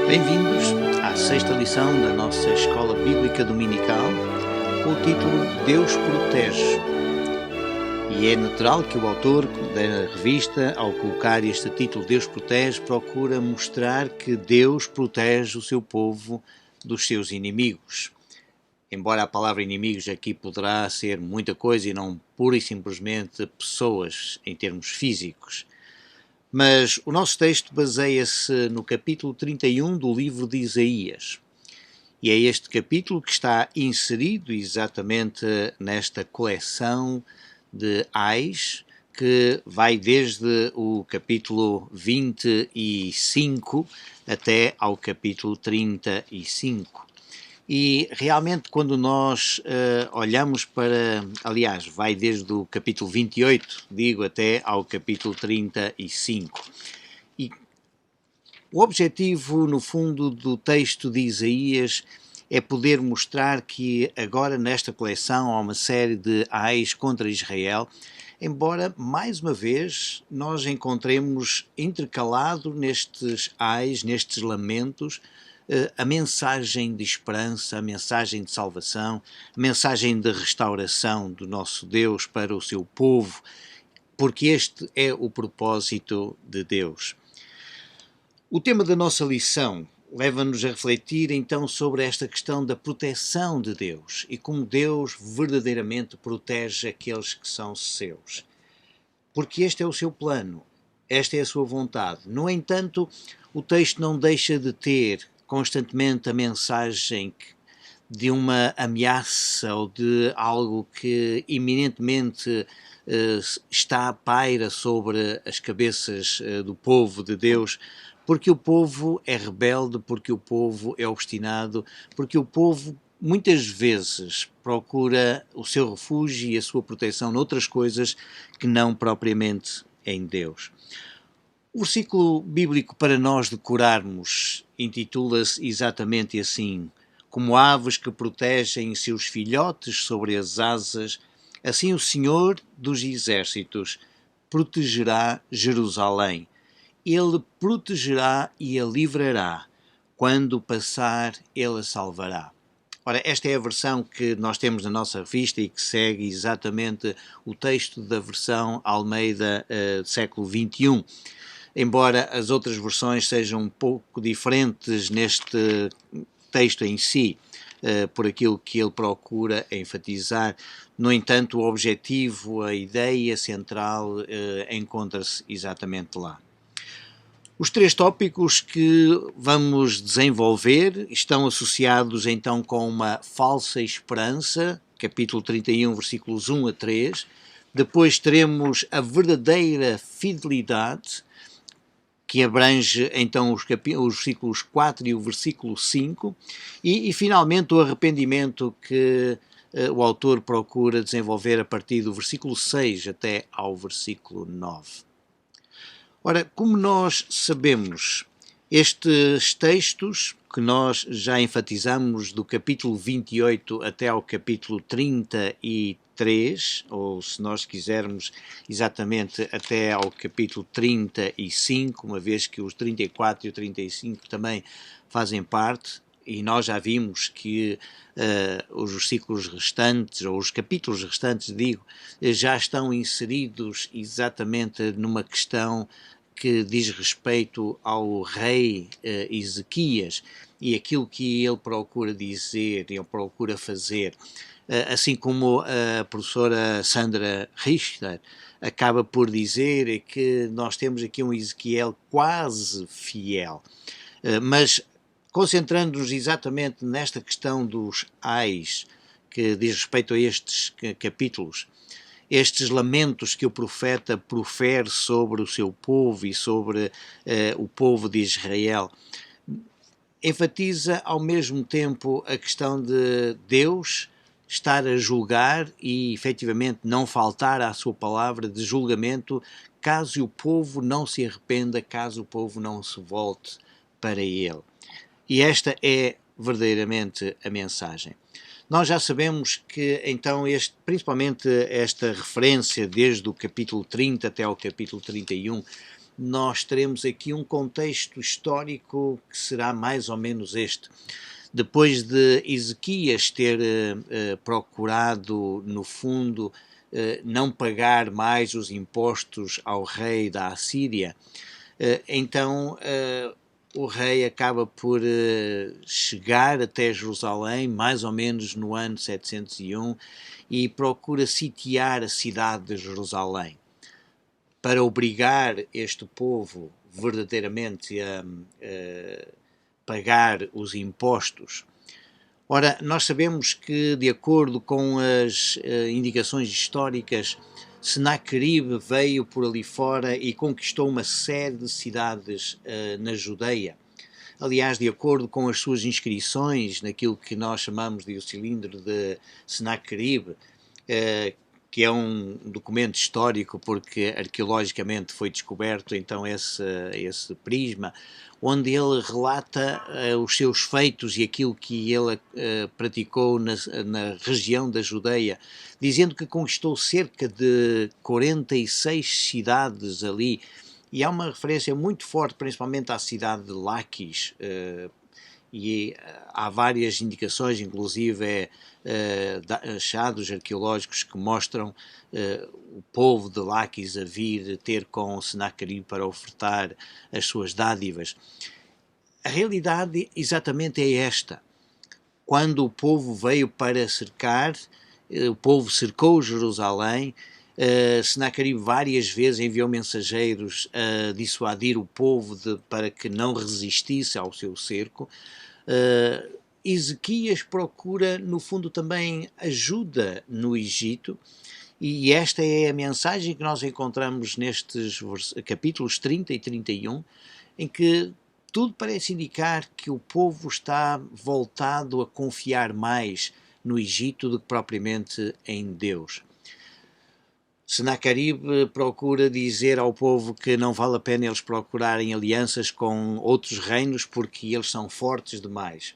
Bem-vindos à sexta lição da nossa Escola Bíblica Dominical, com o título Deus Protege. E é natural que o autor da revista, ao colocar este título Deus Protege, procura mostrar que Deus protege o seu povo dos seus inimigos. Embora a palavra inimigos aqui poderá ser muita coisa e não pura e simplesmente pessoas em termos físicos. Mas o nosso texto baseia-se no capítulo 31 do livro de Isaías. E é este capítulo que está inserido exatamente nesta coleção de ais, que vai desde o capítulo 25 até ao capítulo 35. E realmente quando nós olhamos aliás, vai desde o capítulo 28, até ao capítulo 35. E o objetivo, no fundo, do texto de Isaías é poder mostrar que agora nesta coleção há uma série de ais contra Israel, embora, mais uma vez, nós encontremos intercalado nestes ais, nestes lamentos, a mensagem de esperança, a mensagem de salvação, a mensagem de restauração do nosso Deus para o seu povo, porque este é o propósito de Deus. O tema da nossa lição leva-nos a refletir então sobre esta questão da proteção de Deus e como Deus verdadeiramente protege aqueles que são seus. Porque este é o seu plano, esta é a sua vontade. No entanto, o texto não deixa de ter constantemente a mensagem de uma ameaça ou de algo que iminentemente está à paira sobre as cabeças do povo de Deus, porque o povo é rebelde, porque o povo é obstinado, porque o povo muitas vezes procura o seu refúgio e a sua proteção noutras coisas que não propriamente em Deus. O versículo bíblico para nós decorarmos intitula-se exatamente assim: como aves que protegem seus filhotes sobre as asas, assim o Senhor dos Exércitos protegerá Jerusalém. Ele protegerá e a livrará. Quando passar, ele a salvará. Ora, esta é a versão que nós temos na nossa revista e que segue exatamente o texto da versão Almeida do século XXI. Embora as outras versões sejam um pouco diferentes neste texto em si, por aquilo que ele procura enfatizar, no entanto, o objetivo, a ideia central encontra-se exatamente lá. Os três tópicos que vamos desenvolver estão associados então com uma falsa esperança, capítulo 31, versículos 1 a 3. Depois teremos a verdadeira fidelidade, que abrange então os versículos 4 e o versículo 5, e finalmente o arrependimento que o autor procura desenvolver a partir do versículo 6 até ao versículo 9. Ora, como nós sabemos, estes textos que nós já enfatizamos do capítulo 28 até ao capítulo 33, ou se nós quisermos exatamente até ao capítulo 35, uma vez que os 34 e o 35 também fazem parte, e nós já vimos que os versículos restantes, ou os capítulos restantes, já estão inseridos exatamente numa questão que diz respeito ao rei Ezequias e aquilo que ele procura dizer e ele procura fazer, assim como a professora Sandra Richter acaba por dizer que nós temos aqui um Ezequiel quase fiel, mas concentrando-nos exatamente nesta questão dos ais, que diz respeito a estes capítulos, estes lamentos que o profeta profere sobre o seu povo e sobre o povo de Israel, enfatiza ao mesmo tempo a questão de Deus estar a julgar e efetivamente não faltar à sua palavra de julgamento caso o povo não se arrependa, caso o povo não se volte para ele. E esta é verdadeiramente a mensagem. Nós já sabemos que, então, principalmente esta referência desde o capítulo 30 até ao capítulo 31, nós teremos aqui um contexto histórico que será mais ou menos este. Depois de Ezequias ter procurado, no fundo, não pagar mais os impostos ao rei da Assíria, então o rei acaba por chegar até Jerusalém, mais ou menos no ano 701, e procura sitiar a cidade de Jerusalém, para obrigar este povo verdadeiramente a pagar os impostos. Ora, nós sabemos que, de acordo com as indicações históricas, Senaqueribe veio por ali fora e conquistou uma série de cidades na Judeia. Aliás, de acordo com as suas inscrições naquilo que nós chamamos de o cilindro de Senaqueribe, que é um documento histórico porque arqueologicamente foi descoberto então esse prisma, onde ele relata os seus feitos e aquilo que ele praticou na região da Judeia, dizendo que conquistou cerca de 46 cidades ali, e há uma referência muito forte principalmente à cidade de Laquis, e há várias indicações, inclusive achados arqueológicos que mostram o povo de Laquis a vir ter com Senaqueribe para ofertar as suas dádivas. A realidade exatamente é esta. Quando o povo veio para cercar, o povo cercou Jerusalém, Senaqueribe várias vezes enviou mensageiros a dissuadir o povo para que não resistisse ao seu cerco. Ezequias procura, no fundo, também ajuda no Egito, e esta é a mensagem que nós encontramos nestes capítulos 30 e 31, em que tudo parece indicar que o povo está voltado a confiar mais no Egito do que propriamente em Deus. Senaqueribe procura dizer ao povo que não vale a pena eles procurarem alianças com outros reinos porque eles são fortes demais.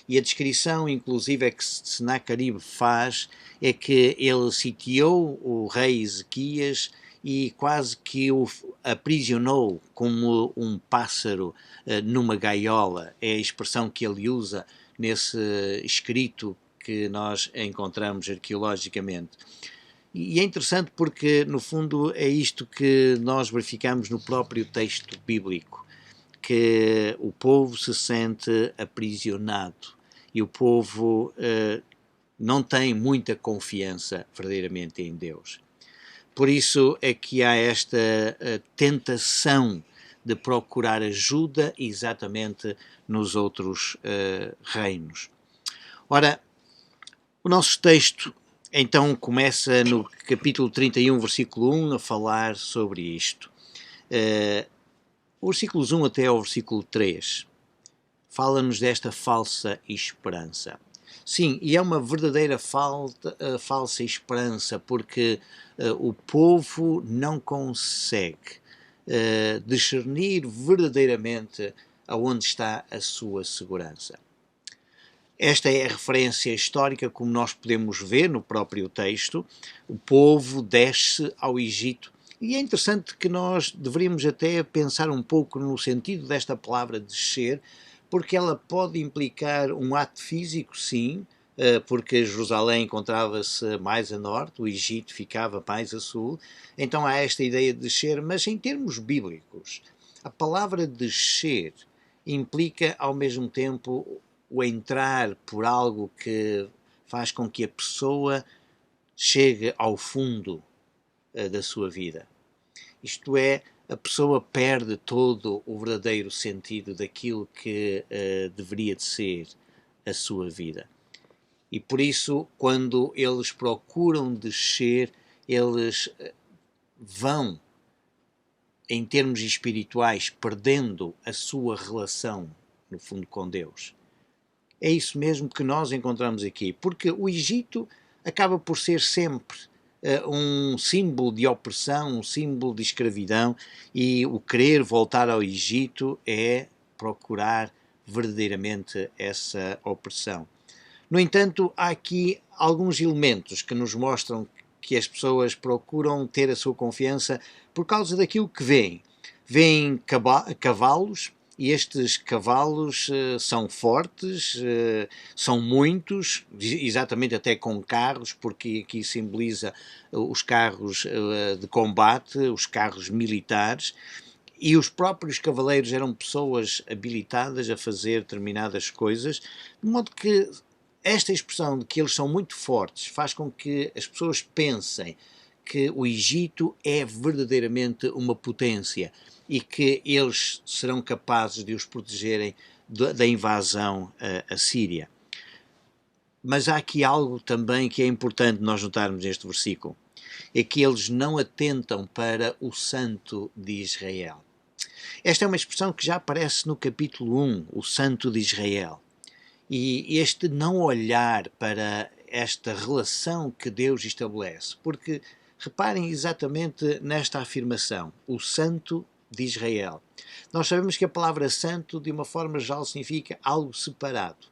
E a descrição, inclusive, que Senaqueribe faz é que ele sitiou o rei Ezequias e quase que o aprisionou como um pássaro numa gaiola. É a expressão que ele usa nesse escrito que nós encontramos arqueologicamente. E é interessante porque, no fundo, é isto que nós verificamos no próprio texto bíblico, que o povo se sente aprisionado e o povo não tem muita confiança verdadeiramente em Deus. Por isso é que há esta tentação de procurar ajuda exatamente nos outros reinos. Ora, o nosso texto então começa no capítulo 31, versículo 1, a falar sobre isto. O versículos 1 até ao versículo 3 fala-nos desta falsa esperança. Sim, e é uma verdadeira falsa esperança, porque o povo não consegue discernir verdadeiramente aonde está a sua segurança. Esta é a referência histórica, como nós podemos ver no próprio texto. O povo desce ao Egito. E é interessante que nós deveríamos até pensar um pouco no sentido desta palavra descer, porque ela pode implicar um ato físico, sim, porque Jerusalém encontrava-se mais a norte, o Egito ficava mais a sul. Então há esta ideia de descer, mas em termos bíblicos, a palavra descer implica ao mesmo tempo o entrar por algo que faz com que a pessoa chegue ao fundo da sua vida. Isto é, a pessoa perde todo o verdadeiro sentido daquilo que deveria de ser a sua vida. E por isso, quando eles procuram descer, eles vão, em termos espirituais, perdendo a sua relação, no fundo, com Deus. É isso mesmo que nós encontramos aqui, porque o Egito acaba por ser sempre um símbolo de opressão, um símbolo de escravidão, e o querer voltar ao Egito é procurar verdadeiramente essa opressão. No entanto, há aqui alguns elementos que nos mostram que as pessoas procuram ter a sua confiança por causa daquilo que veem. Vêem cavalos, e estes cavalos são fortes, são muitos, exatamente até com carros, porque aqui simboliza os carros de combate, os carros militares, e os próprios cavaleiros eram pessoas habilitadas a fazer determinadas coisas, de modo que esta expressão de que eles são muito fortes faz com que as pessoas pensem que o Egito é verdadeiramente uma potência e que eles serão capazes de os protegerem da invasão assíria. Mas há aqui algo também que é importante nós notarmos neste versículo, é que eles não atentam para o Santo de Israel. Esta é uma expressão que já aparece no capítulo 1, o Santo de Israel. E este não olhar para esta relação que Deus estabelece, porque reparem exatamente nesta afirmação, o Santo de Israel. Nós sabemos que a palavra santo, de uma forma geral, significa algo separado.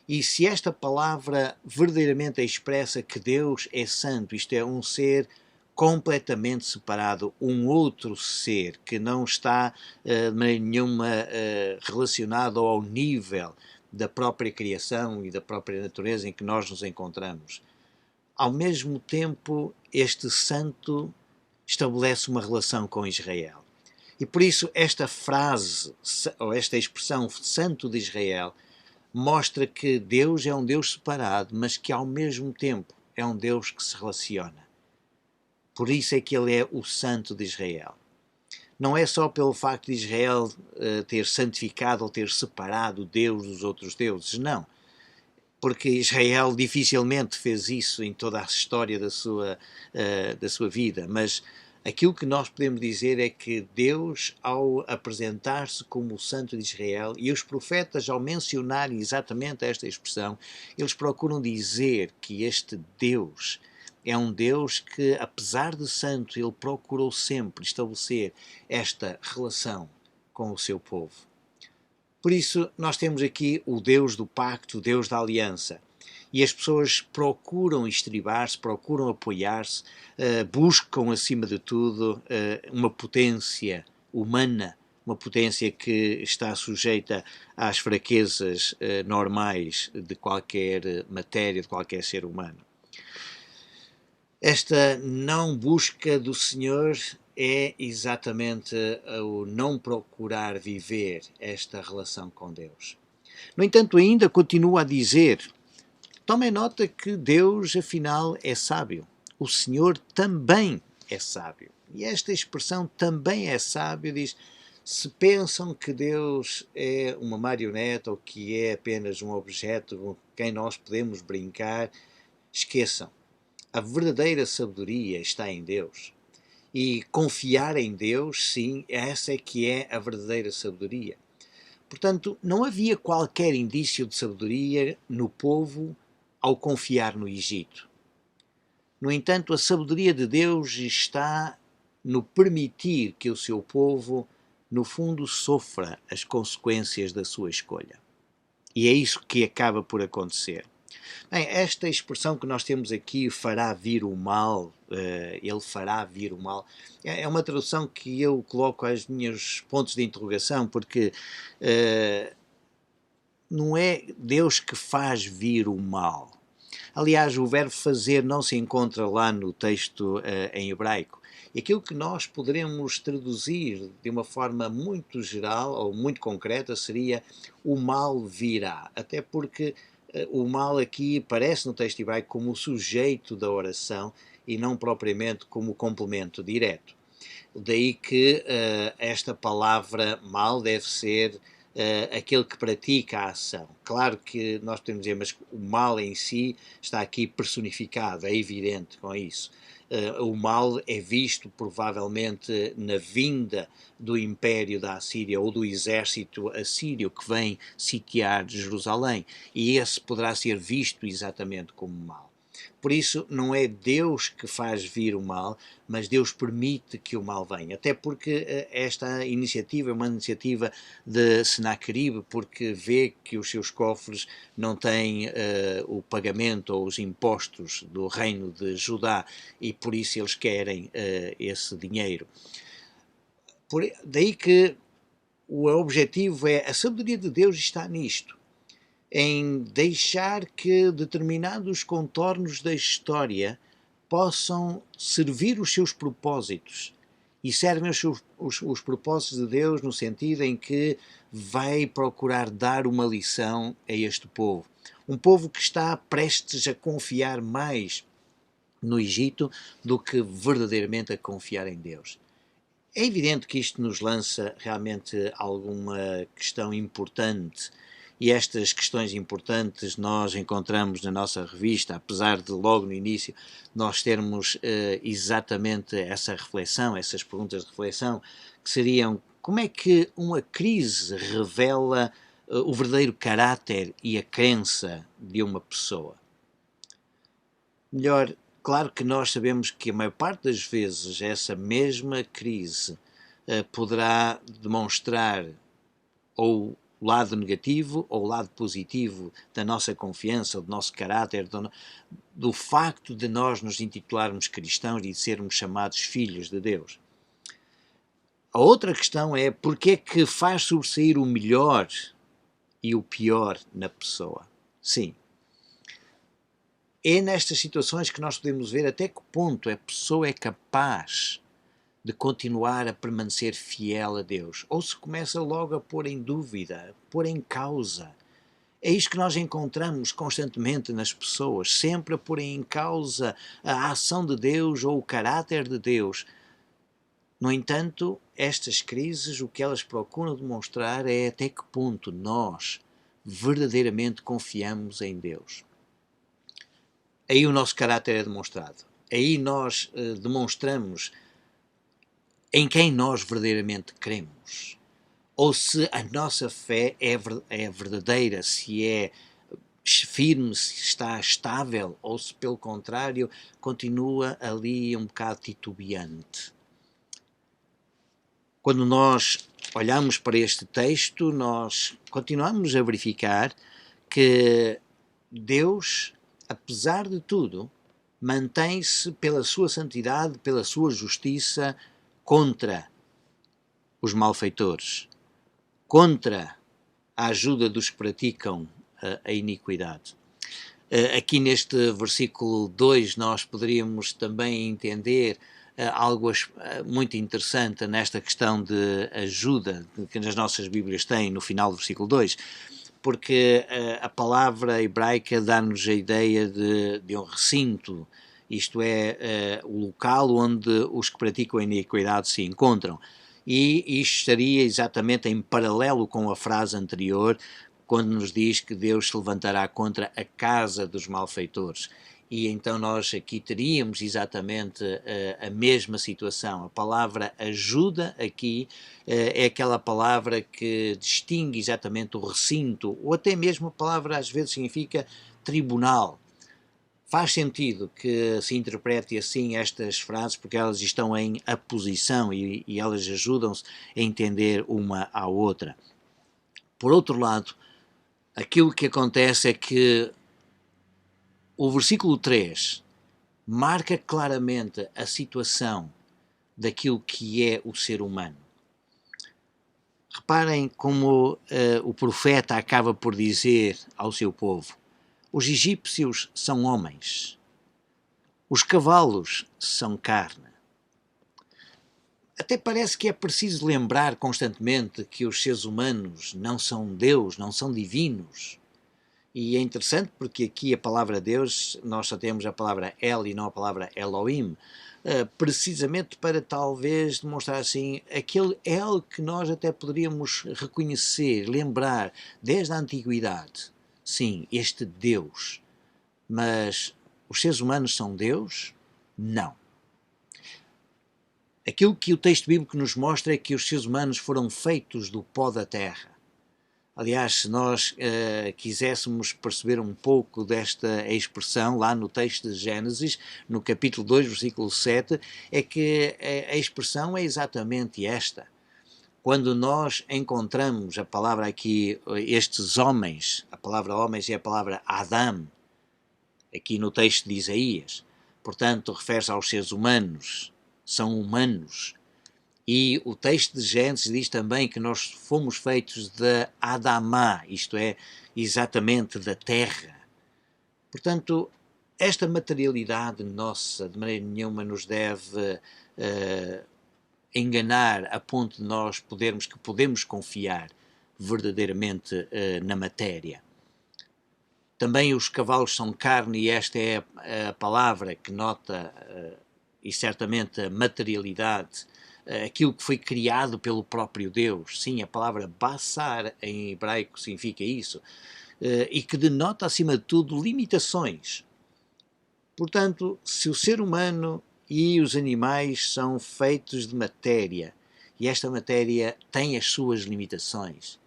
E se esta palavra verdadeiramente expressa que Deus é santo, isto é, um ser completamente separado, um outro ser que não está de maneira nenhuma relacionado ao nível da própria criação e da própria natureza em que nós nos encontramos. Ao mesmo tempo, este santo estabelece uma relação com Israel. E por isso esta frase, ou esta expressão, Santo de Israel, mostra que Deus é um Deus separado, mas que ao mesmo tempo é um Deus que se relaciona. Por isso é que ele é o Santo de Israel. Não é só pelo facto de Israel ter santificado ou ter separado Deus dos outros deuses, não. Porque Israel dificilmente fez isso em toda a história da sua vida, mas aquilo que nós podemos dizer é que Deus, ao apresentar-se como o Santo de Israel, e os profetas, ao mencionarem exatamente esta expressão, eles procuram dizer que este Deus é um Deus que, apesar de santo, ele procurou sempre estabelecer esta relação com o seu povo. Por isso, nós temos aqui o Deus do pacto, o Deus da aliança. E as pessoas procuram estribar-se, procuram apoiar-se, buscam, acima de tudo, uma potência humana, uma potência que está sujeita às fraquezas normais de qualquer matéria, de qualquer ser humano. Esta não busca do Senhor é exatamente o não procurar viver esta relação com Deus. No entanto, ainda continua a dizer, tomem nota que Deus, afinal, é sábio. O Senhor também é sábio. E esta expressão também é sábio diz, se pensam que Deus é uma marioneta ou que é apenas um objeto com quem nós podemos brincar, esqueçam. A verdadeira sabedoria está em Deus. E confiar em Deus, sim, essa é que é a verdadeira sabedoria. Portanto, não havia qualquer indício de sabedoria no povo ao confiar no Egito. No entanto, a sabedoria de Deus está no permitir que o seu povo, no fundo, sofra as consequências da sua escolha. E é isso que acaba por acontecer. Bem, esta expressão que nós temos aqui, fará vir o mal, ele fará vir o mal, é uma tradução que eu coloco aos meus pontos de interrogação, porque não é Deus que faz vir o mal. Aliás, o verbo fazer não se encontra lá no texto em hebraico. E aquilo que nós poderemos traduzir de uma forma muito geral ou muito concreta seria o mal virá. Até porque o mal aqui aparece no texto hebraico como o sujeito da oração e não propriamente como complemento direto. Daí que esta palavra mal deve ser aquele que pratica a ação. Claro que nós podemos dizer, mas o mal em si está aqui personificado, é evidente com isso. O mal é visto provavelmente na vinda do império da Assíria ou do exército assírio que vem sitiar Jerusalém, e esse poderá ser visto exatamente como mal. Por isso, não é Deus que faz vir o mal, mas Deus permite que o mal venha. Até porque esta iniciativa é uma iniciativa de Senaqueribe, porque vê que os seus cofres não têm o pagamento ou os impostos do reino de Judá e por isso eles querem esse dinheiro. Daí que o objetivo é, a sabedoria de Deus está nisto, em deixar que determinados contornos da história possam servir os seus propósitos. E servem os propósitos de Deus no sentido em que vai procurar dar uma lição a este povo. Um povo que está prestes a confiar mais no Egito do que verdadeiramente a confiar em Deus. É evidente que isto nos lança realmente alguma questão importante, e estas questões importantes nós encontramos na nossa revista, apesar de logo no início nós termos exatamente essa reflexão, essas perguntas de reflexão, que seriam: como é que uma crise revela o verdadeiro caráter e a crença de uma pessoa? Melhor, claro que nós sabemos que a maior parte das vezes essa mesma crise poderá demonstrar ou o lado negativo ou o lado positivo da nossa confiança, ou do nosso caráter, do facto de nós nos intitularmos cristãos e de sermos chamados filhos de Deus. A outra questão é: porque é que faz sobressair o melhor e o pior na pessoa? Sim. É nestas situações que nós podemos ver até que ponto a pessoa é capaz de continuar a permanecer fiel a Deus, ou se começa logo a pôr em dúvida, a pôr em causa. É isto que nós encontramos constantemente nas pessoas, sempre a pôr em causa a ação de Deus ou o caráter de Deus. No entanto, estas crises, o que elas procuram demonstrar é até que ponto nós verdadeiramente confiamos em Deus. Aí o nosso caráter é demonstrado. Aí nós demonstramos em quem nós verdadeiramente cremos. Ou se a nossa fé é verdadeira, se é firme, se está estável, ou se pelo contrário continua ali um bocado titubeante. Quando nós olhamos para este texto, nós continuamos a verificar que Deus, apesar de tudo, mantém-se pela sua santidade, pela sua justiça, contra os malfeitores, contra a ajuda dos que praticam a iniquidade. Aqui neste versículo 2 nós poderíamos também entender algo muito interessante nesta questão de ajuda que as nossas Bíblias têm no final do versículo 2, porque a palavra hebraica dá-nos a ideia de um recinto, isto é, o local onde os que praticam a iniquidade se encontram. E isto estaria exatamente em paralelo com a frase anterior, quando nos diz que Deus se levantará contra a casa dos malfeitores. E então nós aqui teríamos exatamente a mesma situação. A palavra ajuda aqui é aquela palavra que distingue exatamente o recinto, ou até mesmo a palavra às vezes significa tribunal. Faz sentido que se interprete assim estas frases, porque elas estão em aposição e elas ajudam-se a entender uma à outra. Por outro lado, aquilo que acontece é que o versículo 3 marca claramente a situação daquilo que é o ser humano. Reparem como o profeta acaba por dizer ao seu povo: os egípcios são homens, os cavalos são carne. Até parece que é preciso lembrar constantemente que os seres humanos não são Deus, não são divinos. E é interessante porque aqui a palavra Deus, nós só temos a palavra El e não a palavra Elohim, precisamente para talvez demonstrar assim aquele El que nós até poderíamos reconhecer, lembrar desde a antiguidade. Sim, este Deus. Mas os seres humanos são Deus? Não. Aquilo que o texto bíblico nos mostra é que os seres humanos foram feitos do pó da terra. Aliás, se nós quiséssemos perceber um pouco desta expressão, lá no texto de Gênesis, no capítulo 2, versículo 7, é que a expressão é exatamente esta. Quando nós encontramos a palavra aqui, estes homens, a palavra homens é a palavra Adam, aqui no texto de Isaías, portanto refere-se aos seres humanos, são humanos. E o texto de Gênesis diz também que nós fomos feitos de Adamá, isto é, exatamente da terra. Portanto, esta materialidade nossa de maneira nenhuma nos deve enganar a ponto de nós podemos confiar verdadeiramente na matéria. Também os cavalos são carne e esta é a palavra que nota, e certamente a materialidade, aquilo que foi criado pelo próprio Deus. Sim, a palavra basar em hebraico significa isso, e que denota acima de tudo limitações. Portanto, se o ser humano e os animais são feitos de matéria e esta matéria tem as suas limitações,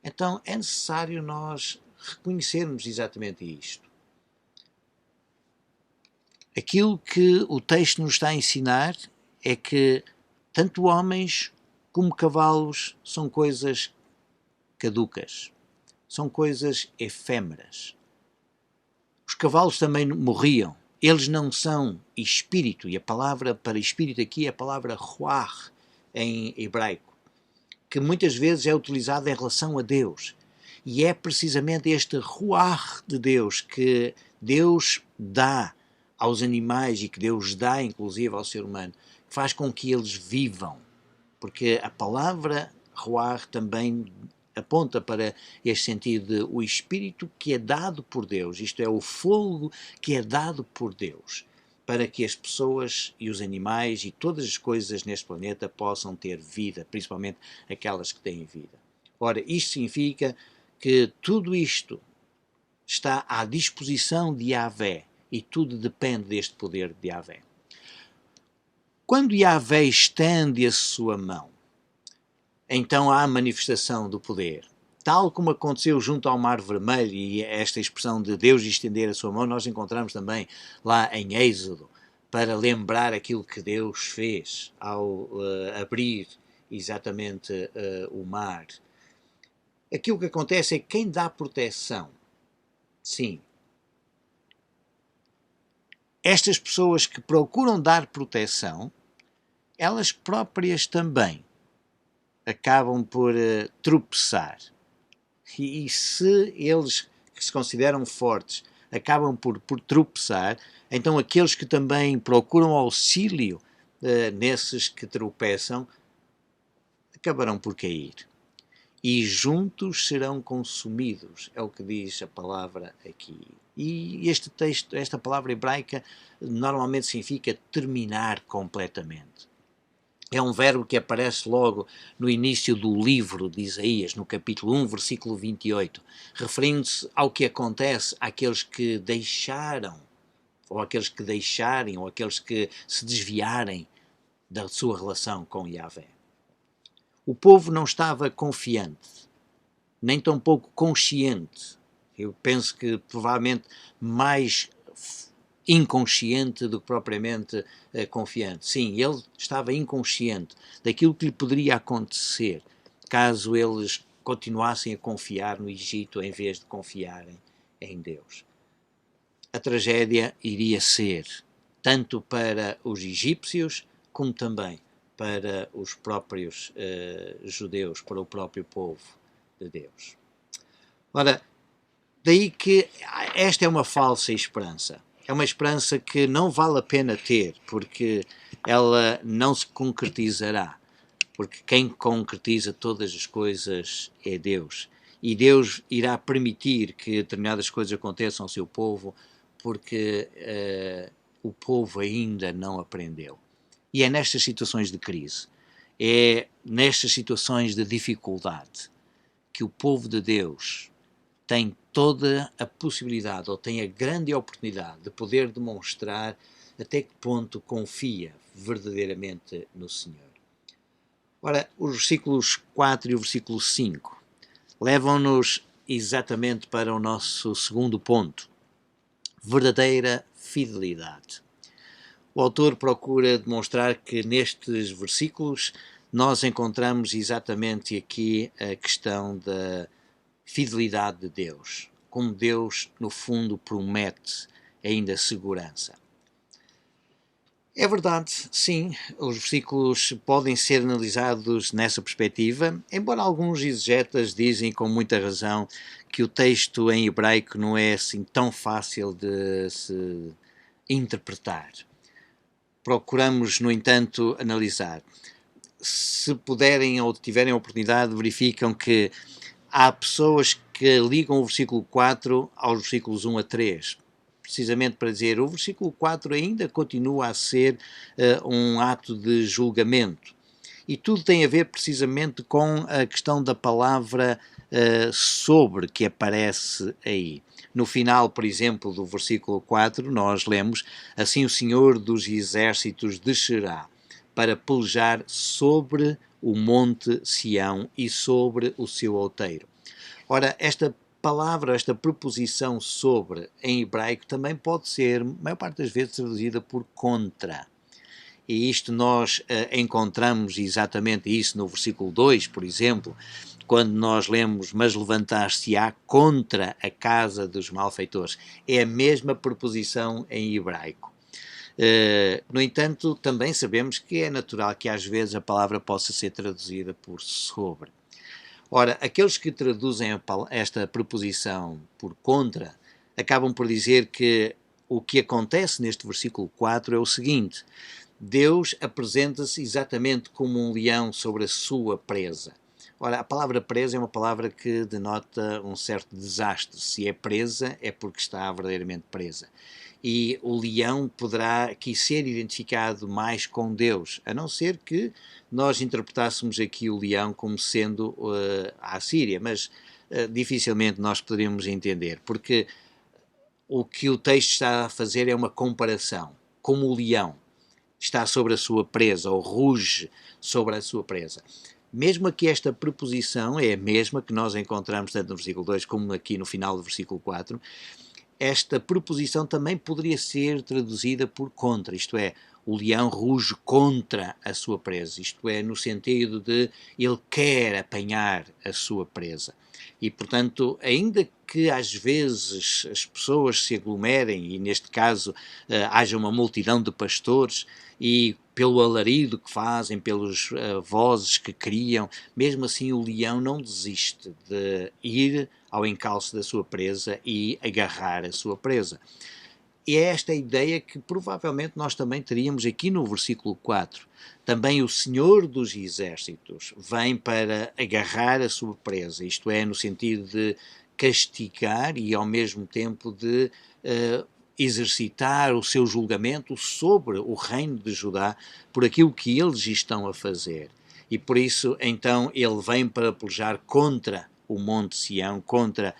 então é necessário nós reconhecermos exatamente isto. Aquilo que o texto nos está a ensinar é que tanto homens como cavalos são coisas caducas, são coisas efêmeras. Os cavalos também morriam, eles não são espírito, e a palavra para espírito aqui é a palavra ruach em hebraico, que muitas vezes é utilizada em relação a Deus. E é precisamente este ruach de Deus que Deus dá aos animais e que Deus dá inclusive ao ser humano, que faz com que eles vivam. Porque a palavra ruach também aponta para este sentido de o espírito que é dado por Deus, isto é, o fogo que é dado por Deus, para que as pessoas e os animais e todas as coisas neste planeta possam ter vida, principalmente aquelas que têm vida. Ora, isto significa que tudo isto está à disposição de Yahvé e tudo depende deste poder de Yahvé. Quando Yahvé estende a sua mão, então há a manifestação do poder. Tal como aconteceu junto ao Mar Vermelho, e esta expressão de Deus estender a sua mão, nós encontramos também lá em Êxodo, para lembrar aquilo que Deus fez ao abrir exatamente o mar. Aquilo que acontece é que quem dá proteção, sim, estas pessoas que procuram dar proteção, elas próprias também acabam por tropeçar. E se eles que se consideram fortes acabam por tropeçar, então aqueles que também procuram auxílio nesses que tropeçam acabarão por cair. E juntos serão consumidos, é o que diz a palavra aqui. E este texto, esta palavra hebraica, normalmente significa terminar completamente. É um verbo que aparece logo no início do livro de Isaías, no capítulo 1, versículo 28, referindo-se ao que acontece àqueles que deixaram, ou àqueles que deixarem, ou àqueles que se desviarem da sua relação com Yahvé. O povo não estava confiante, nem tampouco consciente. Eu penso que provavelmente mais inconsciente do que propriamente confiante. Sim, ele estava inconsciente daquilo que lhe poderia acontecer caso eles continuassem a confiar no Egito em vez de confiarem em Deus. A tragédia iria ser tanto para os egípcios como também para os próprios judeus, para o próprio povo de Deus. Ora, daí que esta é uma falsa esperança. É uma esperança que não vale a pena ter, porque ela não se concretizará. Porque quem concretiza todas as coisas é Deus. E Deus irá permitir que determinadas coisas aconteçam ao seu povo, porque o povo ainda não aprendeu. E é nestas situações de crise, é nestas situações de dificuldade, que o povo de Deus tem toda a possibilidade, ou tem a grande oportunidade de poder demonstrar até que ponto confia verdadeiramente no Senhor. Ora, os versículos 4 e o versículo 5 levam-nos exatamente para o nosso segundo ponto, verdadeira fidelidade. O autor procura demonstrar que nestes versículos nós encontramos exatamente aqui a questão da fidelidade de Deus, como Deus, no fundo, promete ainda segurança. É verdade, sim, os versículos podem ser analisados nessa perspectiva, embora alguns exegetas dizem com muita razão que o texto em hebraico não é assim tão fácil de se interpretar. Procuramos, no entanto, analisar. Se puderem ou tiverem a oportunidade, verificam que há pessoas que ligam o versículo 4 aos versículos 1 a 3, precisamente para dizer o versículo 4 ainda continua a ser um ato de julgamento. E tudo tem a ver precisamente com a questão da palavra sobre que aparece aí. No final, por exemplo, do versículo 4, nós lemos: assim o Senhor dos Exércitos descerá para pelejar sobre o monte Sião e sobre o seu outeiro. Ora, esta palavra, esta preposição sobre, em hebraico, também pode ser, a maior parte das vezes, traduzida por contra. E isto nós encontramos exatamente isso no versículo 2, por exemplo, quando nós lemos: mas levantar-se-á contra a casa dos malfeitores. É a mesma preposição em hebraico. No entanto, também sabemos que é natural que às vezes a palavra possa ser traduzida por sobre. Ora, aqueles que traduzem esta preposição por contra acabam por dizer que o que acontece neste versículo 4 é o seguinte: Deus apresenta-se exatamente como um leão sobre a sua presa. Ora, a palavra presa é uma palavra que denota um certo desastre. Se é presa, é porque está verdadeiramente presa. E o leão poderá aqui ser identificado mais com Deus, a não ser que nós interpretássemos aqui o leão como sendo a Assíria, mas dificilmente nós poderíamos entender, porque o que o texto está a fazer é uma comparação. Como o leão está sobre a sua presa, ou ruge sobre a sua presa. Mesmo aqui esta preposição é a mesma que nós encontramos tanto no versículo 2 como aqui no final do versículo 4, esta preposição também poderia ser traduzida por contra, isto é, o leão ruge contra a sua presa, isto é, no sentido de ele quer apanhar a sua presa. E, portanto, ainda que às vezes as pessoas se aglomerem, e neste caso haja uma multidão de pastores, e pelo alarido que fazem, pelas vozes que criam, mesmo assim o leão não desiste de ir ao encalço da sua presa e agarrar a sua presa. E é esta a ideia que provavelmente nós também teríamos aqui no versículo 4. Também o Senhor dos Exércitos vem para agarrar a sua presa, isto é, no sentido de castigar e ao mesmo tempo de exercitar o seu julgamento sobre o reino de Judá por aquilo que eles estão a fazer. E por isso, então, ele vem para pelejar contra o Monte Sião, contra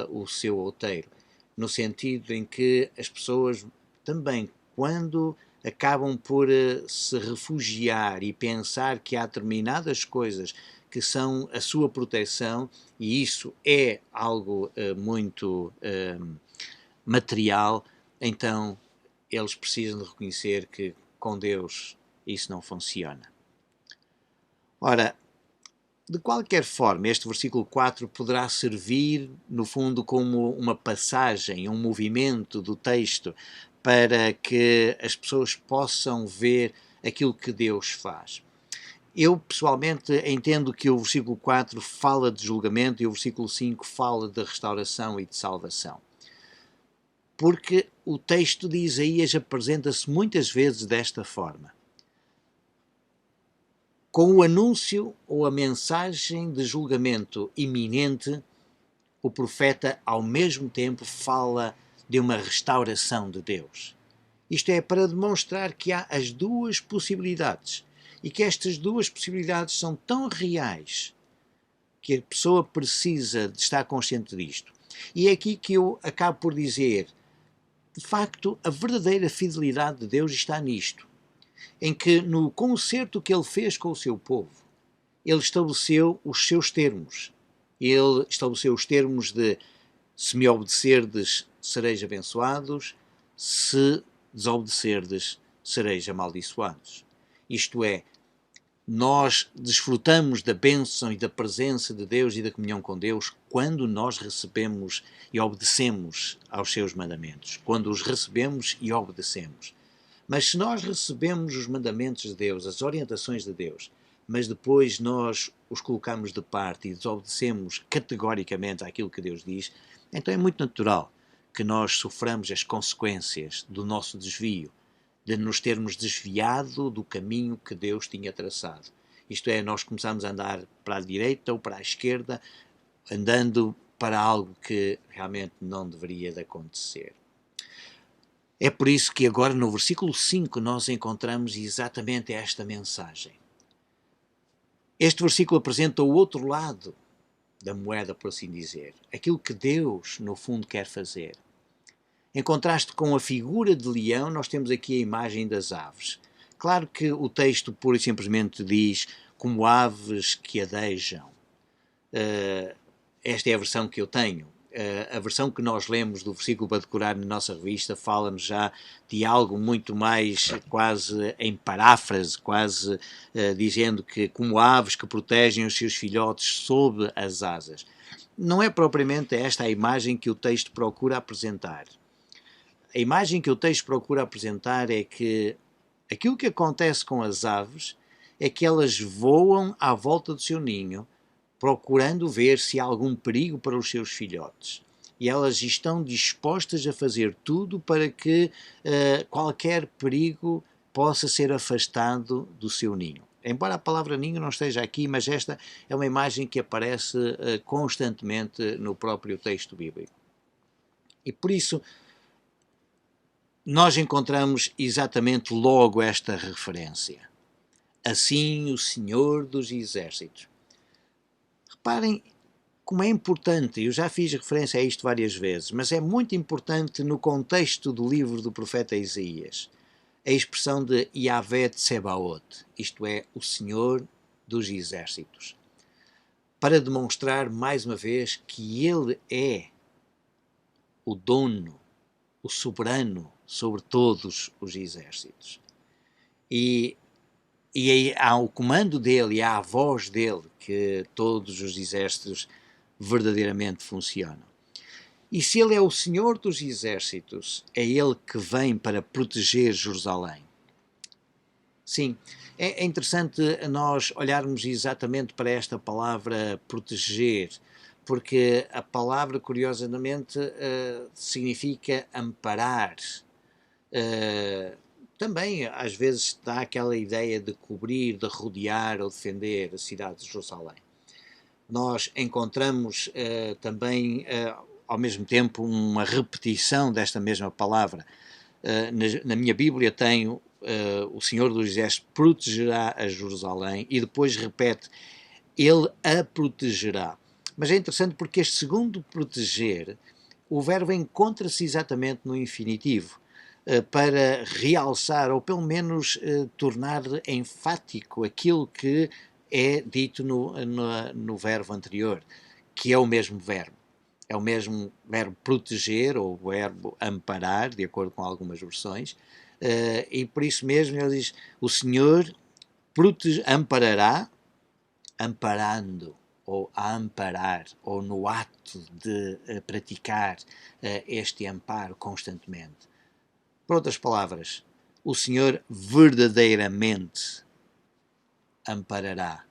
o seu outeiro, no sentido em que as pessoas também, quando acabam por se refugiar e pensar que há determinadas coisas que são a sua proteção, e isso é algo muito material, então eles precisam de reconhecer que com Deus isso não funciona. Ora, de qualquer forma, este versículo 4 poderá servir, no fundo, como uma passagem, um movimento do texto para que as pessoas possam ver aquilo que Deus faz. Eu, pessoalmente, entendo que o versículo 4 fala de julgamento e o versículo 5 fala de restauração e de salvação. Porque o texto de Isaías apresenta-se muitas vezes desta forma. Com o anúncio ou a mensagem de julgamento iminente, o profeta ao mesmo tempo fala de uma restauração de Deus. Isto é para demonstrar que há as duas possibilidades e que estas duas possibilidades são tão reais que a pessoa precisa de estar consciente disto. E é aqui que eu acabo por dizer, de facto, a verdadeira fidelidade de Deus está nisto, em que no concerto que ele fez com o seu povo, ele estabeleceu os seus termos. Ele estabeleceu os termos de: se me obedecerdes, sereis abençoados, se desobedecerdes, sereis amaldiçoados. Isto é, nós desfrutamos da bênção e da presença de Deus e da comunhão com Deus quando nós recebemos e obedecemos aos seus mandamentos, quando os recebemos e obedecemos. Mas se nós recebemos os mandamentos de Deus, as orientações de Deus, mas depois nós os colocamos de parte e desobedecemos categoricamente àquilo que Deus diz, então é muito natural que nós soframos as consequências do nosso desvio, de nos termos desviado do caminho que Deus tinha traçado. Isto é, nós começamos a andar para a direita ou para a esquerda, andando para algo que realmente não deveria de acontecer. É por isso que agora no versículo 5 nós encontramos exatamente esta mensagem. Este versículo apresenta o outro lado da moeda, por assim dizer. Aquilo que Deus, no fundo, quer fazer. Em contraste com a figura de leão, nós temos aqui a imagem das aves. Claro que o texto pura e simplesmente diz como aves que adejam. Esta é a versão que eu tenho. A versão que nós lemos do versículo para decorar na nossa revista fala-nos já de algo muito mais quase em paráfrase, quase dizendo que como aves que protegem os seus filhotes sob as asas. Não é propriamente esta a imagem que o texto procura apresentar. A imagem que o texto procura apresentar é que aquilo que acontece com as aves é que elas voam à volta do seu ninho, procurando ver se há algum perigo para os seus filhotes. E elas estão dispostas a fazer tudo para que qualquer perigo possa ser afastado do seu ninho. Embora a palavra ninho não esteja aqui, mas esta é uma imagem que aparece constantemente no próprio texto bíblico. E por isso nós encontramos exatamente logo esta referência. Assim o Senhor dos Exércitos. Reparem como é importante, eu já fiz referência a isto várias vezes, mas é muito importante no contexto do livro do profeta Isaías, a expressão de Yahvé Tsebaot, isto é, o Senhor dos Exércitos, para demonstrar mais uma vez que Ele é o dono, o soberano sobre todos os exércitos. E há o comando dele e há a voz dele que todos os exércitos verdadeiramente funcionam. E se ele é o Senhor dos exércitos, é ele que vem para proteger Jerusalém. Sim, é interessante nós olharmos exatamente para esta palavra proteger, porque a palavra, curiosamente, significa amparar. Também, às vezes, dá aquela ideia de cobrir, de rodear ou defender a cidade de Jerusalém. Nós encontramos também, ao mesmo tempo, uma repetição desta mesma palavra. Na minha Bíblia tenho o Senhor dos Exércitos protegerá a Jerusalém e depois repete, ele a protegerá. Mas é interessante porque este segundo proteger, o verbo encontra-se exatamente no infinitivo, para realçar ou pelo menos tornar enfático aquilo que é dito no verbo anterior, que é o mesmo verbo. É o mesmo verbo proteger ou verbo amparar, de acordo com algumas versões, e por isso mesmo ele diz, o Senhor amparará, amparando, ou a amparar, ou no ato de praticar este amparo constantemente. Por outras palavras, o Senhor verdadeiramente amparará,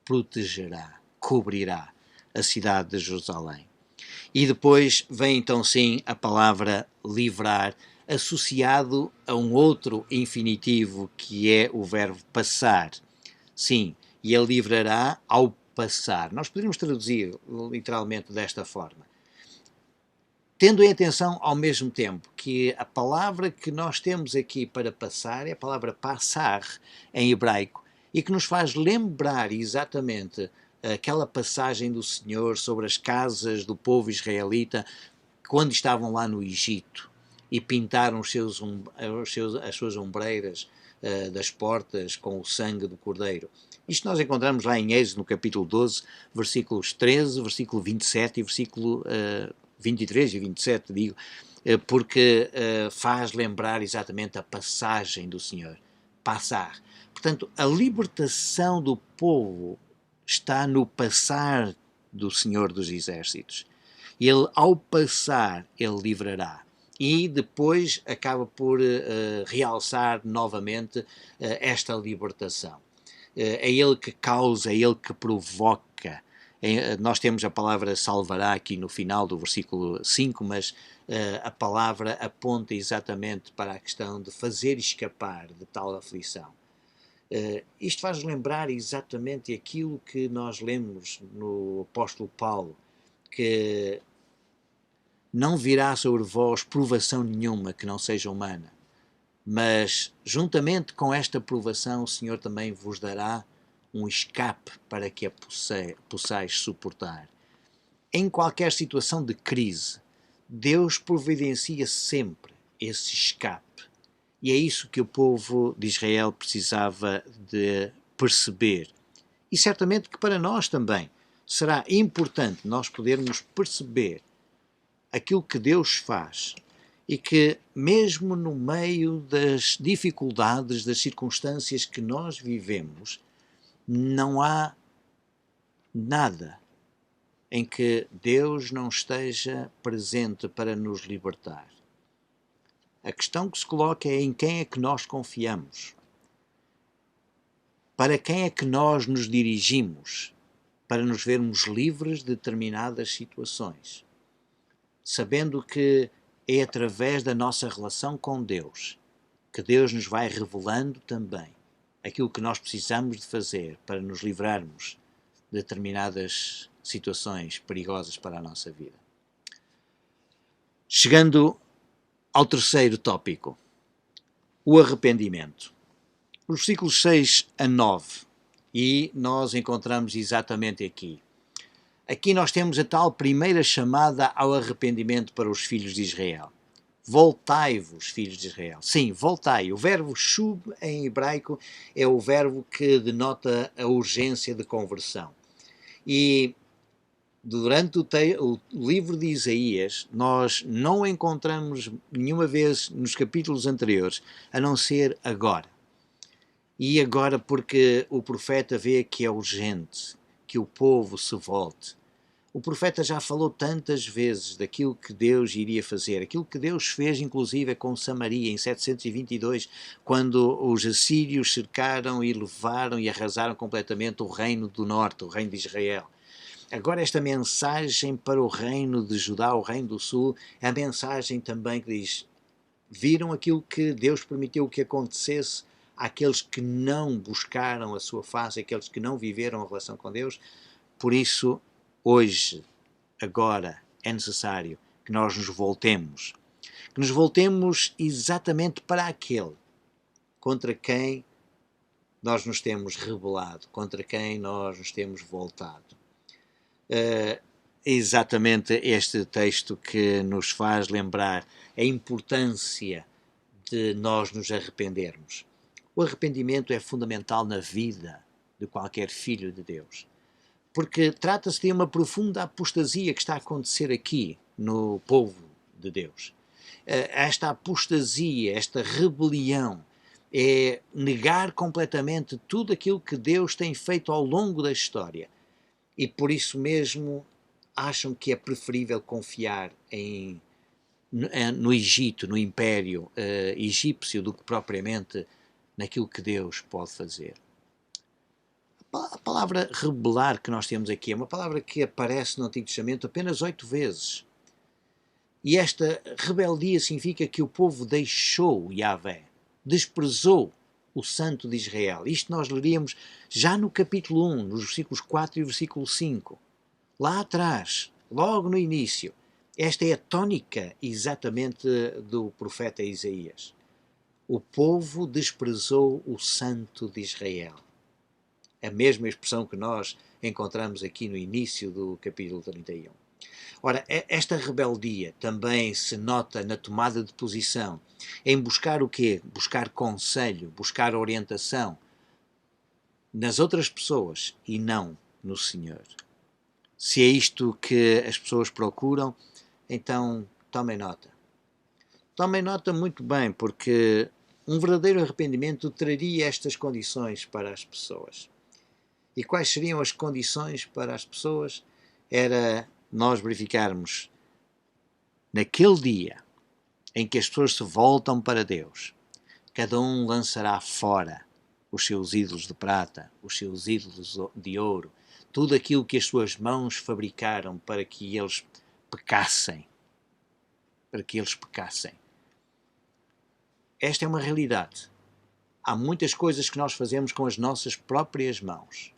protegerá, cobrirá a cidade de Jerusalém. E depois vem então sim a palavra livrar, associado a um outro infinitivo que é o verbo passar. Sim, e ele livrará ao passar. Nós poderíamos traduzir literalmente desta forma. Tendo em atenção ao mesmo tempo que a palavra que nós temos aqui para passar é a palavra passar em hebraico e que nos faz lembrar exatamente aquela passagem do Senhor sobre as casas do povo israelita quando estavam lá no Egito e pintaram as suas ombreiras das portas com o sangue do Cordeiro. Isto nós encontramos lá em Êxodo, no capítulo 12, versículos 13, versículo 27 e versículo 23 e 27, digo, porque faz lembrar exatamente a passagem do Senhor. Passar. Portanto, a libertação do povo está no passar do Senhor dos Exércitos. Ele, ao passar, ele livrará. e depois acaba por realçar novamente esta libertação. É Ele que causa, é Ele que provoca. Nós temos a palavra salvará aqui no final do versículo 5, mas a palavra aponta exatamente para a questão de fazer escapar de tal aflição. Isto faz lembrar exatamente aquilo que nós lemos no apóstolo Paulo, que não virá sobre vós provação nenhuma que não seja humana, mas juntamente com esta provação o Senhor também vos dará um escape para que a possais suportar. Em qualquer situação de crise, Deus providencia sempre esse escape. E é isso que o povo de Israel precisava de perceber. E certamente que para nós também será importante nós podermos perceber aquilo que Deus faz e que, mesmo no meio das dificuldades, das circunstâncias que nós vivemos, não há nada em que Deus não esteja presente para nos libertar. A questão que se coloca é em quem é que nós confiamos, para quem é que nós nos dirigimos para nos vermos livres de determinadas situações, sabendo que é através da nossa relação com Deus que Deus nos vai revelando também aquilo que nós precisamos de fazer para nos livrarmos de determinadas situações perigosas para a nossa vida. Chegando ao terceiro tópico, o arrependimento. Os versículos 6 a 9, e nós encontramos exatamente aqui. Aqui nós temos a tal primeira chamada ao arrependimento para os filhos de Israel. Voltai-vos, filhos de Israel. Sim, voltai. O verbo shub em hebraico é o verbo que denota a urgência de conversão. E durante o livro de Isaías, nós não encontramos nenhuma vez nos capítulos anteriores, a não ser agora. E agora porque o profeta vê que é urgente, que o povo se volte. O profeta já falou tantas vezes daquilo que Deus iria fazer, aquilo que Deus fez inclusive com Samaria em 722, quando os assírios cercaram e levaram e arrasaram completamente o reino do norte, o reino de Israel. Agora esta mensagem para o reino de Judá, o reino do sul, é a mensagem também que diz: viram aquilo que Deus permitiu que acontecesse àqueles que não buscaram a sua face, àqueles que não viveram a relação com Deus. Por isso, hoje, agora, é necessário que nós nos voltemos. Que nos voltemos exatamente para aquele contra quem nós nos temos rebelado, contra quem nós nos temos voltado. É exatamente este texto que nos faz lembrar a importância de nós nos arrependermos. O arrependimento é fundamental na vida de qualquer filho de Deus, porque trata-se de uma profunda apostasia que está a acontecer aqui no povo de Deus. Esta apostasia, esta rebelião, é negar completamente tudo aquilo que Deus tem feito ao longo da história. E por isso mesmo acham que é preferível confiar no Egito, no Império egípcio, do que propriamente naquilo que Deus pode fazer. A palavra rebelar que nós temos aqui é uma palavra que aparece no Antigo Testamento apenas 8 vezes. E esta rebeldia significa que o povo deixou Yahvé, desprezou o Santo de Israel. Isto nós leríamos já no capítulo 1, nos versículos 4 e versículo 5. Lá atrás, logo no início, esta é a tónica exatamente do profeta Isaías. O povo desprezou o Santo de Israel. A mesma expressão que nós encontramos aqui no início do capítulo 31. Ora, esta rebeldia também se nota na tomada de posição, em buscar o quê? Buscar conselho, buscar orientação nas outras pessoas e não no Senhor. Se é isto que as pessoas procuram, então tomem nota. Tomem nota muito bem, porque um verdadeiro arrependimento traria estas condições para as pessoas. E quais seriam as condições para as pessoas? Era nós verificarmos naquele dia em que as pessoas se voltam para Deus. Cada um lançará fora os seus ídolos de prata, os seus ídolos de ouro, tudo aquilo que as suas mãos fabricaram para que eles pecassem. Para que eles pecassem. Esta é uma realidade. Há muitas coisas que nós fazemos com as nossas próprias mãos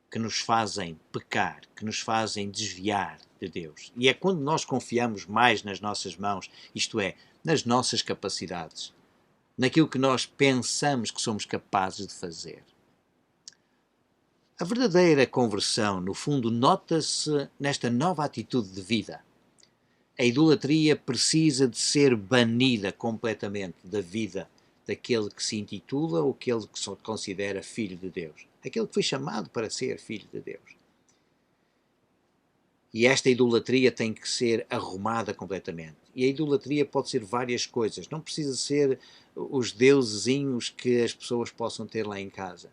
que nos fazem pecar, que nos fazem desviar de Deus. E é quando nós confiamos mais nas nossas mãos, isto é, nas nossas capacidades, naquilo que nós pensamos que somos capazes de fazer. A verdadeira conversão, no fundo, nota-se nesta nova atitude de vida. A idolatria precisa de ser banida completamente da vida daquele que se intitula ou aquele que se considera filho de Deus. Aquele que foi chamado para ser filho de Deus. E esta idolatria tem que ser arrumada completamente. E a idolatria pode ser várias coisas. Não precisa ser os deusezinhos que as pessoas possam ter lá em casa.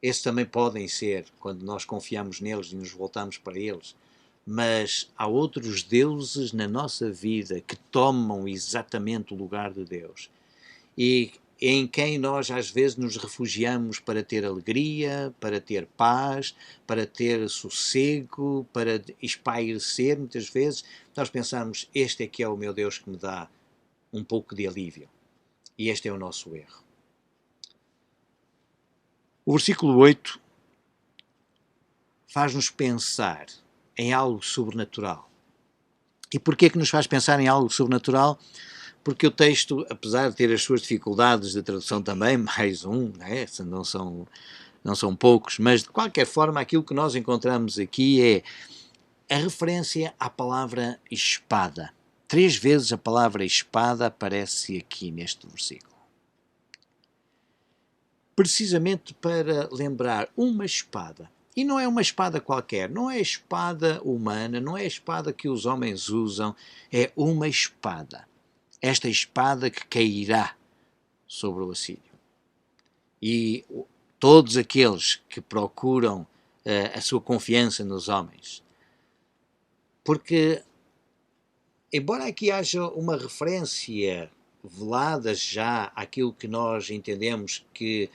Esses também podem ser, quando nós confiamos neles e nos voltamos para eles. Mas há outros deuses na nossa vida que tomam exatamente o lugar de Deus. E em quem nós às vezes nos refugiamos para ter alegria, para ter paz, para ter sossego, para espairecer. Muitas vezes nós pensamos, este é que é o meu Deus que me dá um pouco de alívio. E este é o nosso erro. O versículo 8 faz-nos pensar em algo sobrenatural. E porquê é que nos faz pensar em algo sobrenatural? Porque o texto, apesar de ter as suas dificuldades de tradução também, mais um, né? não são poucos, mas de qualquer forma aquilo que nós encontramos aqui é a referência à palavra espada. 3 vezes a palavra espada aparece aqui neste versículo. Precisamente para lembrar uma espada. E não é uma espada qualquer, não é a espada humana, não é a espada que os homens usam, é uma espada. Esta espada que cairá sobre o Assírio. E todos aqueles que procuram a sua confiança nos homens. Porque, embora aqui haja uma referência velada já àquilo que nós entendemos que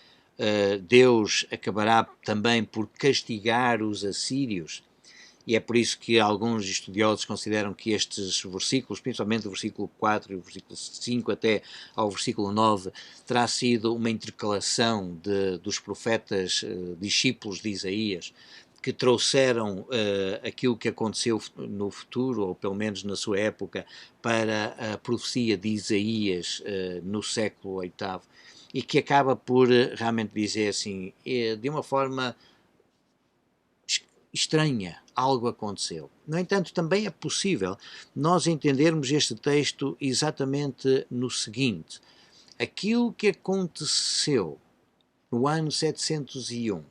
Deus acabará também por castigar os assírios, e é por isso que alguns estudiosos consideram que estes versículos, principalmente o versículo 4 e o versículo 5 até ao versículo 9, terá sido uma intercalação dos profetas discípulos de Isaías, que trouxeram aquilo que aconteceu no futuro, ou pelo menos na sua época, para a profecia de Isaías no século VIII, e que acaba por realmente dizer assim, de uma forma estranha, algo aconteceu. No entanto, também é possível nós entendermos este texto exatamente no seguinte: aquilo que aconteceu no ano 701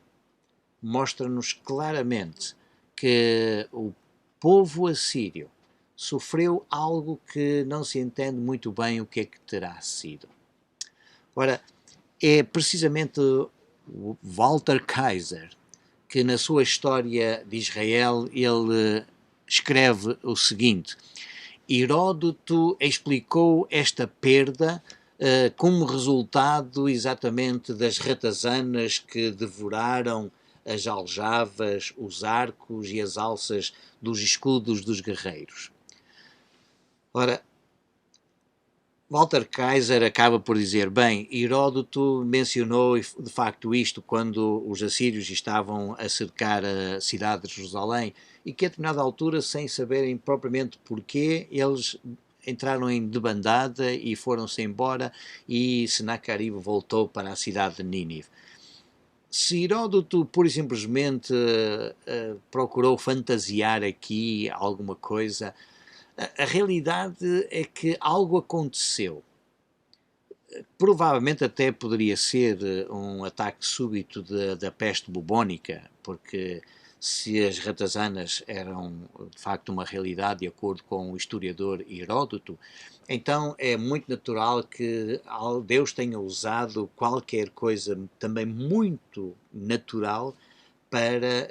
mostra-nos claramente que o povo assírio sofreu algo que não se entende muito bem o que é que terá sido. Ora, é precisamente Walter Kaiser que na sua história de Israel ele escreve o seguinte: Heródoto explicou esta perda como resultado exatamente das ratazanas que devoraram as aljavas, os arcos e as alças dos escudos dos guerreiros. Ora, Walter Kaiser acaba por dizer, bem, Heródoto mencionou de facto isto quando os assírios estavam a cercar a cidade de Jerusalém e que a determinada altura, sem saberem propriamente porquê, eles entraram em debandada e foram-se embora e Senaqueribe voltou para a cidade de Nínive. Se Heródoto pura e simplesmente procurou fantasiar aqui alguma coisa, a realidade é que algo aconteceu. Provavelmente até poderia ser um ataque súbito da peste bubónica, porque se as ratazanas eram de facto uma realidade de acordo com o historiador Heródoto, então é muito natural que Deus tenha usado qualquer coisa também muito natural para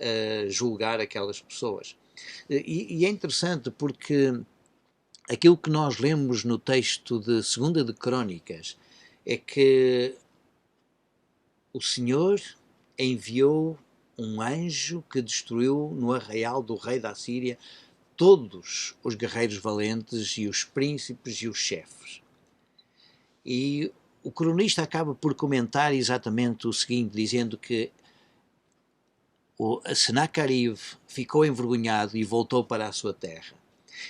julgar aquelas pessoas. E é interessante porque aquilo que nós lemos no texto de 2 de Crônicas é que o Senhor enviou um anjo que destruiu no arraial do rei da Síria todos os guerreiros valentes e os príncipes e os chefes. E o cronista acaba por comentar exatamente o seguinte, dizendo que o Senaqueribe ficou envergonhado e voltou para a sua terra.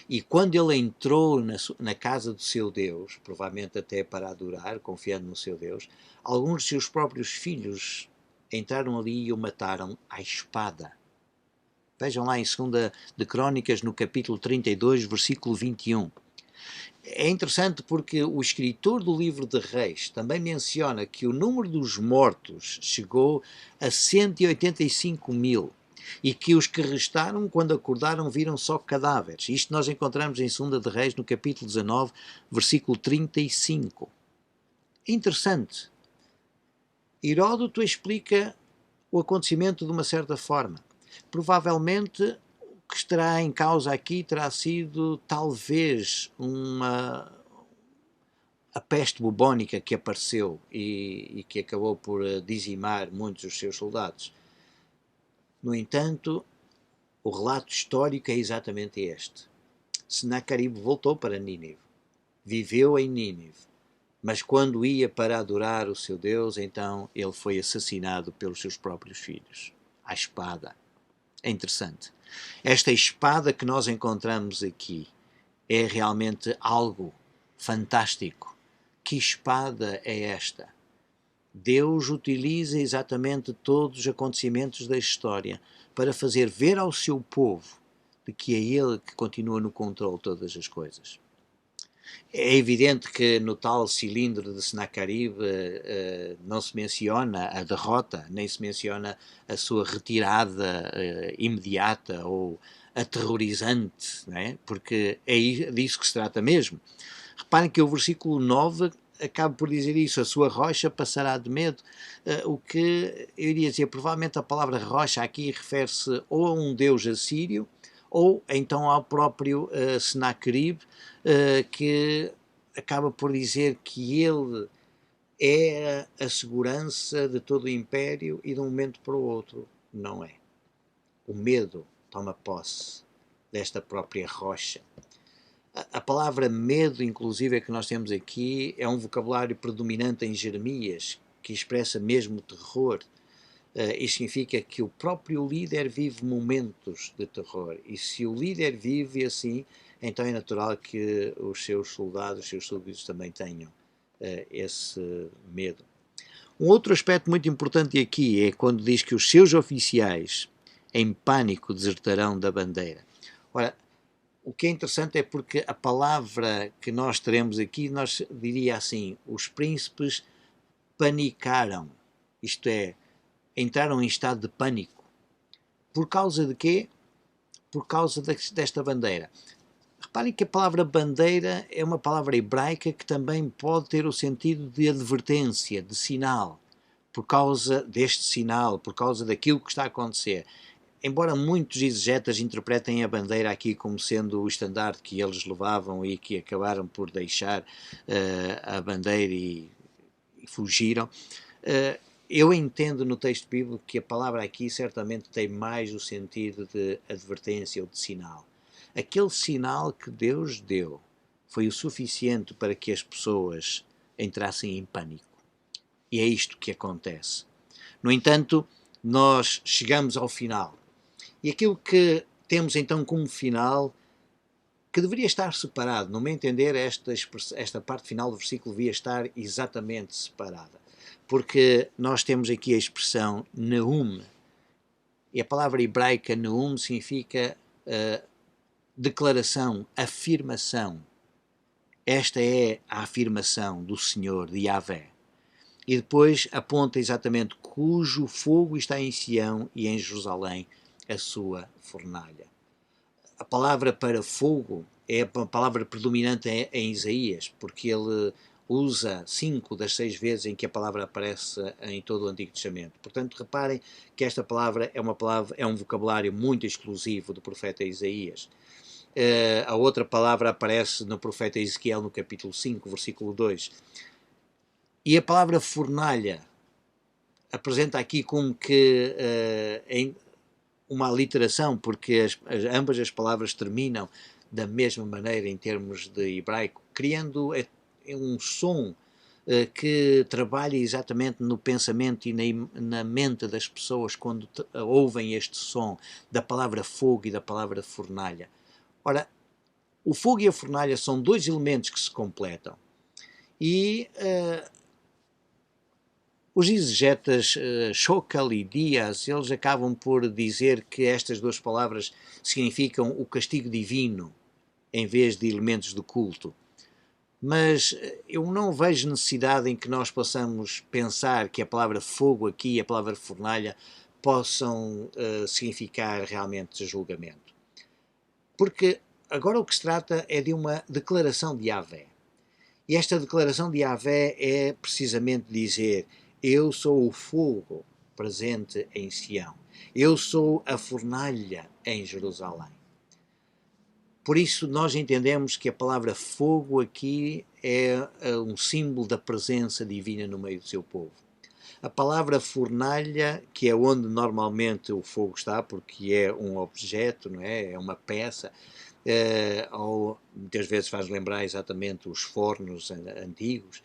E quando ele entrou na casa do seu Deus, provavelmente até para adorar, confiando no seu Deus, alguns de seus próprios filhos entraram ali e o mataram à espada. Vejam lá em 2 de Crônicas, no capítulo 32, versículo 21. É interessante porque o escritor do livro de Reis também menciona que o número dos mortos chegou a 185 mil e que os que restaram, quando acordaram, viram só cadáveres. Isto nós encontramos em 2 de Reis, no capítulo 19, versículo 35. É interessante. Heródoto explica o acontecimento de uma certa forma. Provavelmente o que estará em causa aqui terá sido talvez a peste bubónica que apareceu e que acabou por dizimar muitos dos seus soldados. No entanto, o relato histórico é exatamente este. Senaqueribe voltou para Nínive, viveu em Nínive, mas quando ia para adorar o seu Deus, então ele foi assassinado pelos seus próprios filhos, à espada. É interessante. Esta espada que nós encontramos aqui é realmente algo fantástico. Que espada é esta? Deus utiliza exatamente todos os acontecimentos da história para fazer ver ao seu povo de que é Ele que continua no controle de todas as coisas. É evidente que no tal cilindro de Senaqueribe não se menciona a derrota, nem se menciona a sua retirada imediata ou aterrorizante, não é? Porque é disso que se trata mesmo. Reparem que o versículo 9 acaba por dizer isso, a sua rocha passará de medo, o que eu iria dizer, provavelmente a palavra rocha aqui refere-se ou a um deus assírio, ou então ao próprio Senaqueribe, que acaba por dizer que ele é a segurança de todo o império e de um momento para o outro não é. O medo toma posse desta própria rocha. A palavra medo, inclusive, que nós temos aqui, é um vocabulário predominante em Jeremias, que expressa mesmo terror. Isso significa que o próprio líder vive momentos de terror. E se o líder vive assim, então é natural que os seus soldados, os seus súditos também tenham esse medo. Um outro aspecto muito importante aqui é quando diz que os seus oficiais, em pânico, desertarão da bandeira. Ora, o que é interessante é porque a palavra que nós teremos aqui, nós diria assim, os príncipes panicaram, isto é, entraram em estado de pânico. Por causa de quê? Por causa desta bandeira. Reparem que a palavra bandeira é uma palavra hebraica que também pode ter o sentido de advertência, de sinal. Por causa deste sinal, por causa daquilo que está a acontecer. Embora muitos exegetas interpretem a bandeira aqui como sendo o estandarte que eles levavam e que acabaram por deixar a bandeira e fugiram, eu entendo no texto bíblico que a palavra aqui certamente tem mais o sentido de advertência ou de sinal. Aquele sinal que Deus deu foi o suficiente para que as pessoas entrassem em pânico. E é isto que acontece. No entanto, nós chegamos ao final. E aquilo que temos então como final, que deveria estar separado, no meu entender, esta parte final do versículo devia estar exatamente separada. Porque nós temos aqui a expressão Neum, e a palavra hebraica Neum significa declaração, afirmação. Esta é a afirmação do Senhor, de Yahvé. E depois aponta exatamente cujo fogo está em Sião e em Jerusalém a sua fornalha. A palavra para fogo é a palavra predominante em Isaías, porque ele usa 5 das 6 vezes em que a palavra aparece em todo o Antigo Testamento. Portanto, reparem que esta palavra é um vocabulário muito exclusivo do profeta Isaías. A outra palavra aparece no profeta Ezequiel, no capítulo 5, versículo 2. E a palavra fornalha apresenta aqui como que em uma aliteração, porque ambas as palavras terminam da mesma maneira em termos de hebraico, criando um som que trabalha exatamente no pensamento e na mente das pessoas quando ouvem este som da palavra fogo e da palavra fornalha. Ora, o fogo e a fornalha são dois elementos que se completam. E os exegetas Schokal e Dias, eles acabam por dizer que estas duas palavras significam o castigo divino em vez de elementos do culto. Mas eu não vejo necessidade em que nós possamos pensar que a palavra fogo aqui e a palavra fornalha possam significar realmente julgamento. Porque agora o que se trata é de uma declaração de Yahvé. E esta declaração de Yahvé é precisamente dizer: eu sou o fogo presente em Sião. Eu sou a fornalha em Jerusalém. Por isso nós entendemos que a palavra fogo aqui é um símbolo da presença divina no meio do seu povo. A palavra fornalha, que é onde normalmente o fogo está, porque é um objeto, não é? É uma peça, ou muitas vezes faz lembrar exatamente os fornos antigos,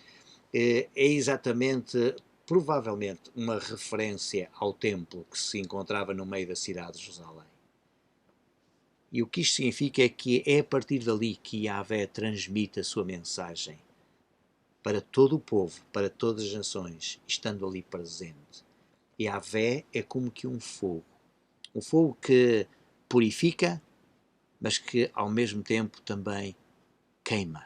é exatamente, provavelmente, uma referência ao templo que se encontrava no meio da cidade de Jerusalém. E o que isto significa é que é a partir dali que Yahvé transmite a sua mensagem para todo o povo, para todas as nações, estando ali presente. Yahvé é como que um fogo que purifica, mas que ao mesmo tempo também queima,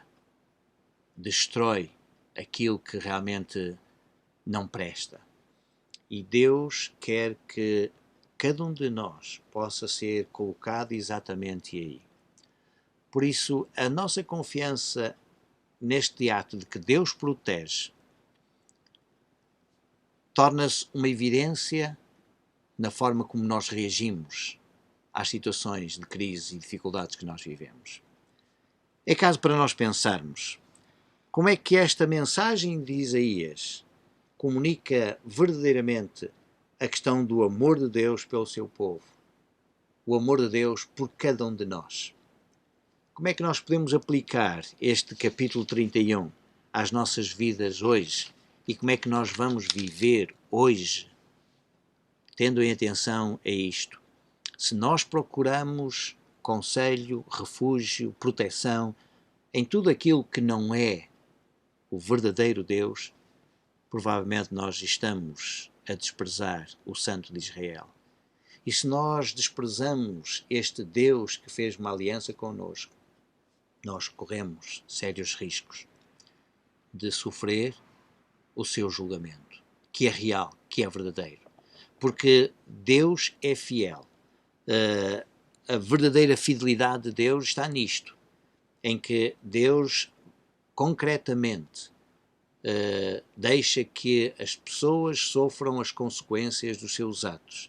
destrói aquilo que realmente não presta. E Deus quer que cada um de nós possa ser colocado exatamente aí. Por isso, a nossa confiança neste ato de que Deus protege torna-se uma evidência na forma como nós reagimos às situações de crise e dificuldades que nós vivemos. É caso para nós pensarmos como é que esta mensagem de Isaías comunica verdadeiramente a questão do amor de Deus pelo seu povo, o amor de Deus por cada um de nós. Como é que nós podemos aplicar este capítulo 31 às nossas vidas hoje e como é que nós vamos viver hoje, tendo em atenção a isto? Se nós procuramos conselho, refúgio, proteção em tudo aquilo que não é o verdadeiro Deus, provavelmente nós estamos a desprezar o Santo de Israel. E se nós desprezamos este Deus que fez uma aliança connosco, nós corremos sérios riscos de sofrer o seu julgamento, que é real, que é verdadeiro. Porque Deus é fiel. A verdadeira fidelidade de Deus está nisto, em que Deus concretamente deixa que as pessoas sofram as consequências dos seus atos,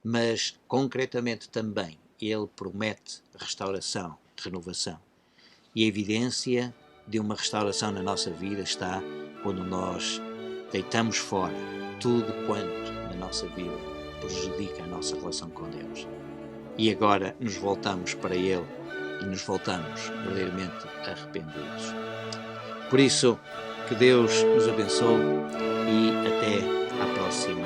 mas concretamente também Ele promete restauração, renovação. E a evidência de uma restauração na nossa vida está quando nós deitamos fora tudo quanto na nossa vida prejudica a nossa relação com Deus. E agora nos voltamos para Ele e nos voltamos verdadeiramente arrependidos. Por isso, que Deus nos abençoe e até à próxima